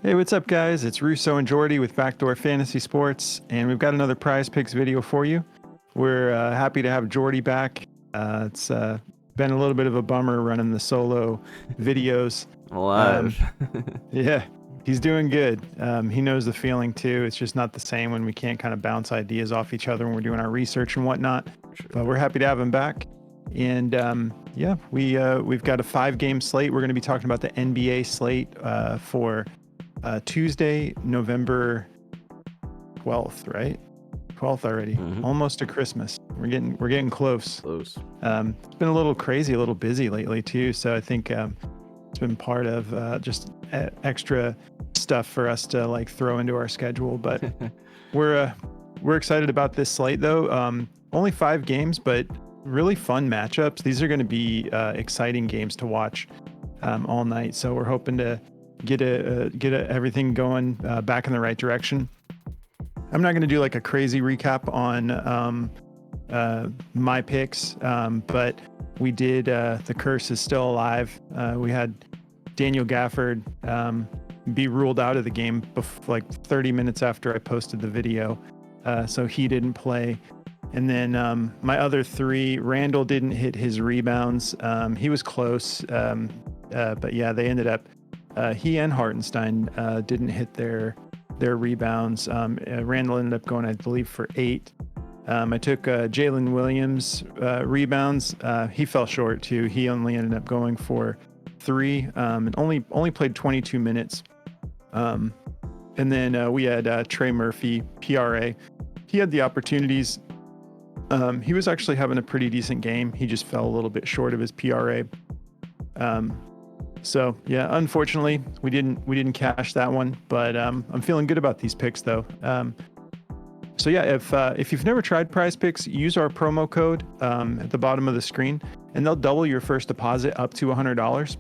Hey, what's up, guys? It's Russo and Jordy with Backdoor Fantasy Sports, and we've got another Prize Picks video for you. We're happy to have Jordy back. It's been a little bit of a bummer running the solo videos. Alive. Yeah, he's doing good. He knows the feeling too. It's just not the same when we can't kind of bounce ideas off each other when we're doing our research and whatnot. But we're happy to have him back. And yeah, we've got a 5-game slate. We're going to be talking about the NBA slate for Tuesday, November 12th, right? 12th already. Almost to Christmas. We're getting close. Close. It's been a little crazy, a little busy lately too. So I think it's been part of just extra stuff for us to like throw into our schedule. But we're excited about this slate though. Only 5 games, but really fun matchups. These are going to be exciting games to watch all night. So we're hoping to get everything going back in the right direction. I'm not going to do like a crazy recap on my picks, but we did. The curse is still alive. We had Daniel Gafford be ruled out of the game like 30 minutes after I posted the video, so he didn't play. And then my other 3, Randall didn't hit his rebounds. He was close, but yeah, they ended up. He and Hartenstein didn't hit their rebounds. Randall ended up going, I believe, for 8. I took Jalen Williams rebounds. He fell short too. He only ended up going for 3 and only played 22 minutes. And then we had Trey Murphy, PRA. He had the opportunities. He was actually having a pretty decent game. He just fell a little bit short of his PRA. So yeah, unfortunately, we didn't cash that one, but I'm feeling good about these picks though. So yeah, if you've never tried Prize Picks, use our promo code at the bottom of the screen, and they'll double your first deposit up to $100.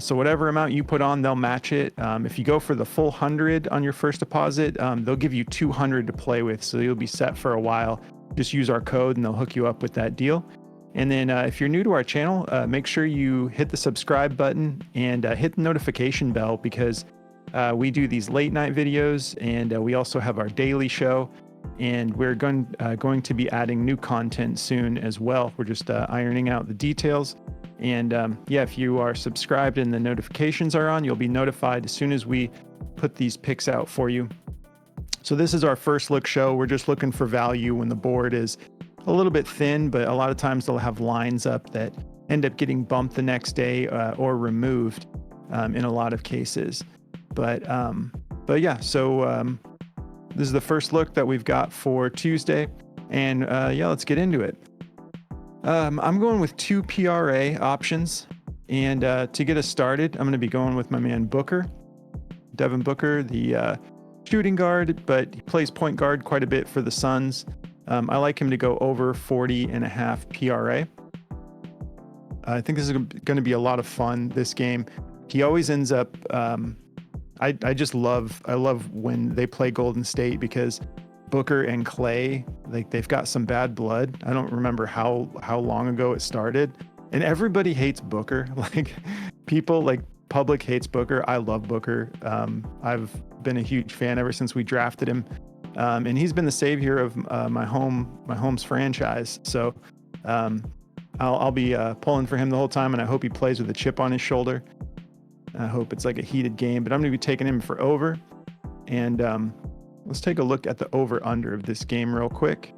So whatever amount you put on, they'll match it. If you go for the full 100 on your first deposit, they'll give you 200 to play with, so you'll be set for a while. Just use our code, and they'll hook you up with that deal. And then if you're new to our channel, make sure you hit the subscribe button and hit the notification bell, because we do these late night videos, and we also have our daily show, and we're going to be adding new content soon as well. We're just ironing out the details. And yeah, if you are subscribed and the notifications are on, you'll be notified as soon as we put these picks out for you. So this is our first look show. We're just looking for value when the board is a little bit thin, but a lot of times they'll have lines up that end up getting bumped the next day or removed in a lot of cases. But yeah, so this is the first look that we've got for Tuesday, and yeah, let's get into it. I'm going with 2 PRA options, and to get us started, I'm going to be going with my man Booker, Devin Booker, the shooting guard, but he plays point guard quite a bit for the Suns. I like him to go over 40.5 PRA. I think this is going to be a lot of fun, this game. He always ends up, I love when they play Golden State, because Booker and Clay, like, they've got some bad blood. I don't remember how long ago it started, and everybody hates Booker. Like, people, like, public hates Booker. I love Booker. I've been a huge fan ever since we drafted him. And he's been the savior of my home's franchise. So I'll be pulling for him the whole time, and I hope he plays with a chip on his shoulder. I hope it's like a heated game, but I'm going to be taking him for over. And let's take a look at the over-under of this game real quick.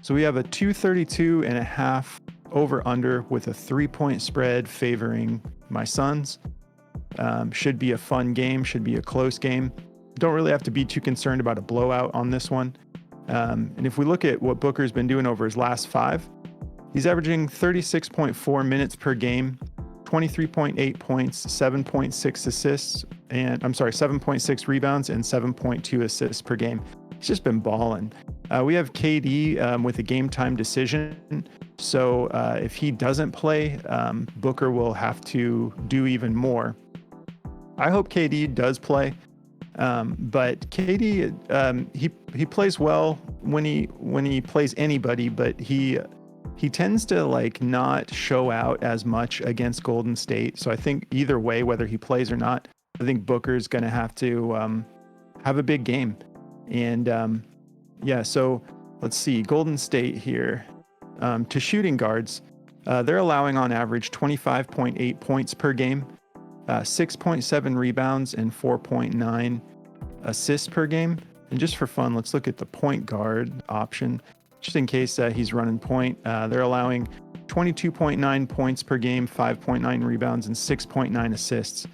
So we have a 232.5 over-under with a 3-point spread favoring my Suns. Should be a fun game, should be a close game. Don't really have to be too concerned about a blowout on this one. And if we look at what Booker's been doing over his last 5, he's averaging 36.4 minutes per game, 23.8 points, 7.6 assists, and 7.6 rebounds and 7.2 assists per game. He's just been balling. We have KD with a game time decision. So if he doesn't play, Booker will have to do even more. I hope KD does play. But KD, he plays well when he plays anybody, but he tends to like not show out as much against Golden State. So I think either way, whether he plays or not, I think Booker's going to have to have a big game. And yeah, so let's see. Golden State here. To shooting guards, they're allowing on average 25.8 points per game, 6.7 rebounds, and 4.9 assists per game. And just for fun, let's look at the point guard option. Just in case he's running point, they're allowing 22.9 points per game, 5.9 rebounds, and 6.9 assists.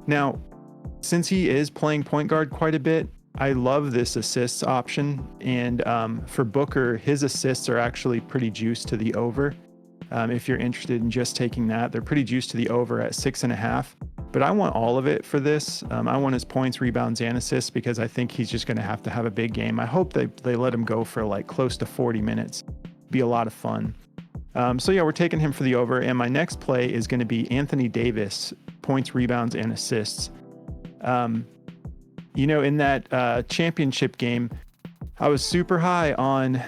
Now, since he is playing point guard quite a bit, I love this assists option. And for Booker, his assists are actually pretty juiced to the over. If you're interested in just taking that, they're pretty juiced to the over at 6.5. But I want all of it for this. I want his points, rebounds, and assists because I think he's just going to have a big game. I hope they let him go for like close to 40 minutes. Be a lot of fun. So yeah, we're taking him for the over. And my next play is going to be Anthony Davis, points, rebounds, and assists. In that championship game, I was super high on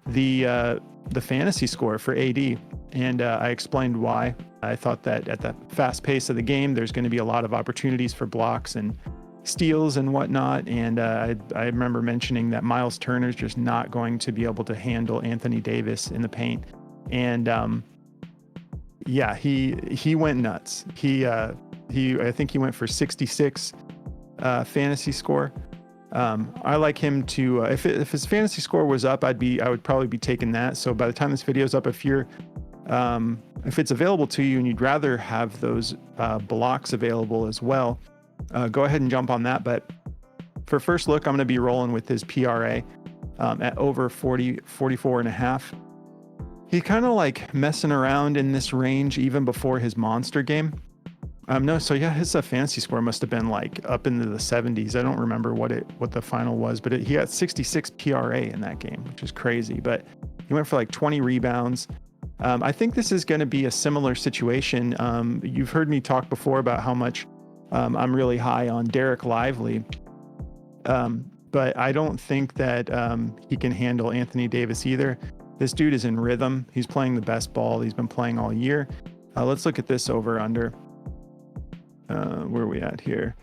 the fantasy score for AD, and I explained why. I thought that at the fast pace of the game, there's going to be a lot of opportunities for blocks and steals and whatnot. And I remember mentioning that Miles Turner's just not going to be able to handle Anthony Davis in the paint. And yeah, he went nuts. I think he went for 66 fantasy score. I like him to if his fantasy score was up, I would probably be taking that. So by the time this video is up, if it's available to you and you'd rather have those blocks available as well, go ahead and jump on that. But for first look, I'm going to be rolling with his PRA at over 44.5. He's kind of like messing around in this range even before his monster game. So yeah, his fantasy score must have been like up into the 70s. I don't remember what the final was, but he got 66 PRA in that game, which is crazy. But he went for like 20 rebounds. I think this is going to be a similar situation. You've heard me talk before about how much I'm really high on Derek Lively, but I don't think that he can handle Anthony Davis either. This dude is in rhythm. He's playing the best ball he's been playing all year. Let's look at this over under. Where are we at here?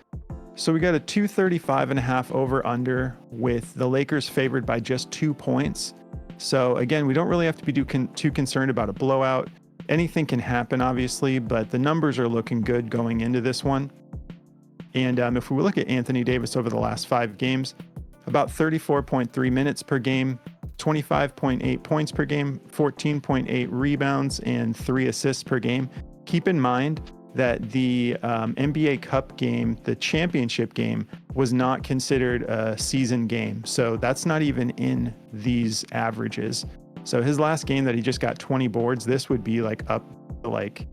So we got a 235.5 over under with the Lakers favored by just 2 points. So again, we don't really have to be too concerned about a blowout. Anything can happen, obviously, but the numbers are looking good going into this one. And if we look at Anthony Davis over the last 5 games, about 34.3 minutes per game, 25.8 points per game, 14.8 rebounds, and 3 assists per game. Keep in mind that the NBA Cup game, the championship game, was not considered a season game. So that's not even in these averages. So his last game that he just got 20 boards, this would be like up to like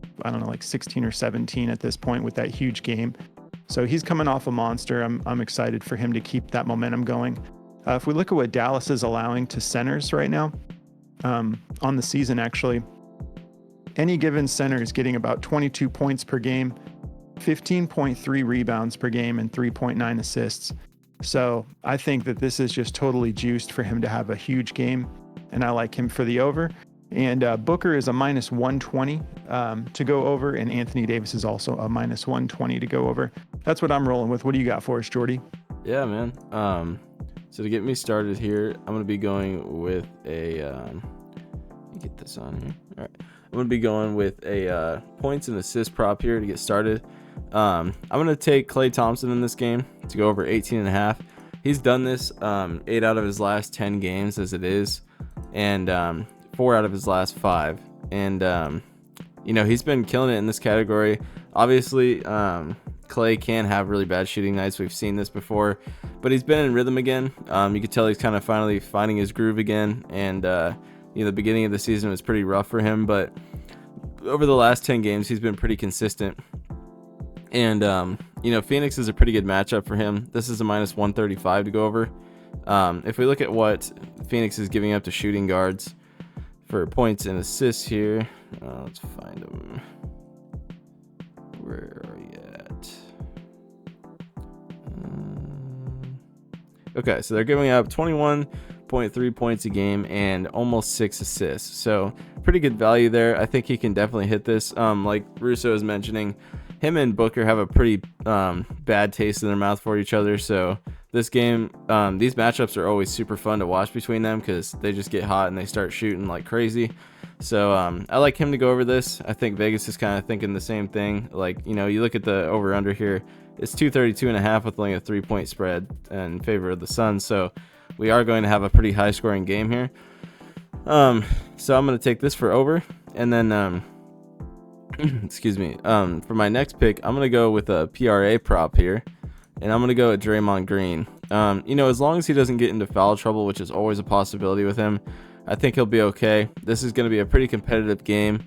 16 or 17 at this point with that huge game. So he's coming off a monster. I'm excited for him to keep that momentum going. If we look at what Dallas is allowing to centers right now, on the season actually, any given center is getting about 22 points per game, 15.3 rebounds per game, and 3.9 assists. So I think that this is just totally juiced for him to have a huge game, and I like him for the over. And Booker is a minus 120 to go over, and Anthony Davis is also a minus 120 to go over. That's what I'm rolling with. What do you got for us, Jordy? Yeah, man. So to get me started here, I'm going to be going with a... let me get this on here. All right. I'm going to be going with a points and assist prop here to get started. I'm going to take Klay Thompson in this game to go over 18.5. He's done this 8 out of his last 10 games as it is, and 4 out of his last 5. And, he's been killing it in this category. Obviously, Klay can have really bad shooting nights. We've seen this before, but he's been in rhythm again. You could tell he's kind of finally finding his groove again, and the beginning of the season was pretty rough for him, but over the last 10 games, he's been pretty consistent. And, Phoenix is a pretty good matchup for him. This is a minus 135 to go over. If we look at what Phoenix is giving up to shooting guards for points and assists here, let's find them. Where are you at? Okay, so they're giving up 21.3 points a game and almost 6 assists. So pretty good value there. I think he can definitely hit this. Like Russo is mentioning, him and Booker have a pretty bad taste in their mouth for each other. So this game, these matchups are always super fun to watch between them because they just get hot and they start shooting like crazy. So I like him to go over this. I think Vegas is kind of thinking the same thing. Like, you know, you look at the over under here, it's 232.5 with only a 3-point spread in favor of the Suns. So we are going to have a pretty high scoring game here. So I'm going to take this for over, and then excuse me, for my next pick, I'm going to go with a PRA prop here, and I'm going to go at Draymond Green. You know, as long as he doesn't get into foul trouble, which is always a possibility with him, I think he'll be okay. This is going to be a pretty competitive game.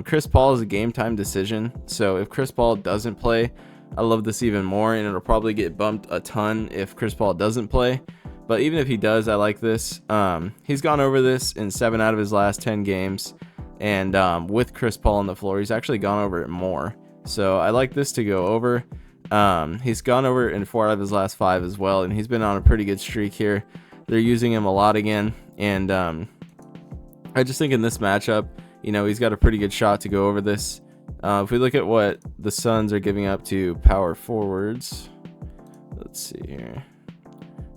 Chris Paul is a game time decision, so if Chris Paul doesn't play, I love this even more, and it'll probably get bumped a ton if Chris Paul doesn't play. But even if he does, I like this. He's gone over this in 7 out of his last 10 games, and with Chris Paul on the floor, he's actually gone over it more. So I like this to go over. He's gone over it in 4 out of his last 5 as well, and he's been on a pretty good streak here. They're using him a lot again, and I just think in this matchup, you know, he's got a pretty good shot to go over this. If we look at what the Suns are giving up to power forwards, let's see here.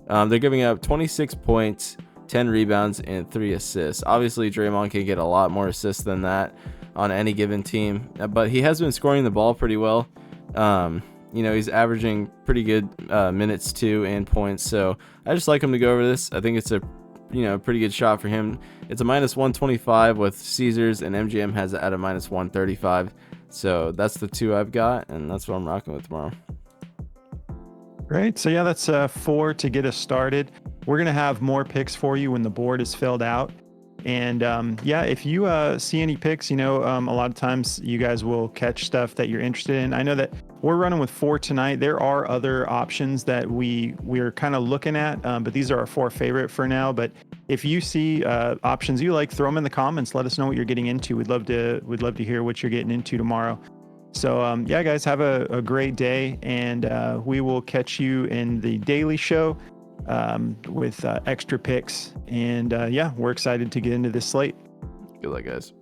They're giving up 26 points, 10 rebounds, and 3 assists. Obviously, Draymond can get a lot more assists than that on any given team, but he has been scoring the ball pretty well. You know, he's averaging pretty good minutes too and points. So I just like him to go over this. I think it's a pretty good shot for him. It's a -125 with Caesars, and MGM has it at a -135. So that's the 2 I've got, and that's what I'm rocking with tomorrow. Great. So yeah, that's 4 to get us started. We're going to have more picks for you when the board is filled out. And yeah, if you see any picks, you know, a lot of times you guys will catch stuff that you're interested in. I know that we're running with 4 tonight. There are other options that we're kind of looking at, but these are our 4 favorite for now. But if you see options you like, throw them in the comments. Let us know what you're getting into. We'd love to hear what you're getting into tomorrow. So yeah, guys, have a great day, and we will catch you in the daily show with extra picks. And yeah, we're excited to get into this slate. Good luck, guys.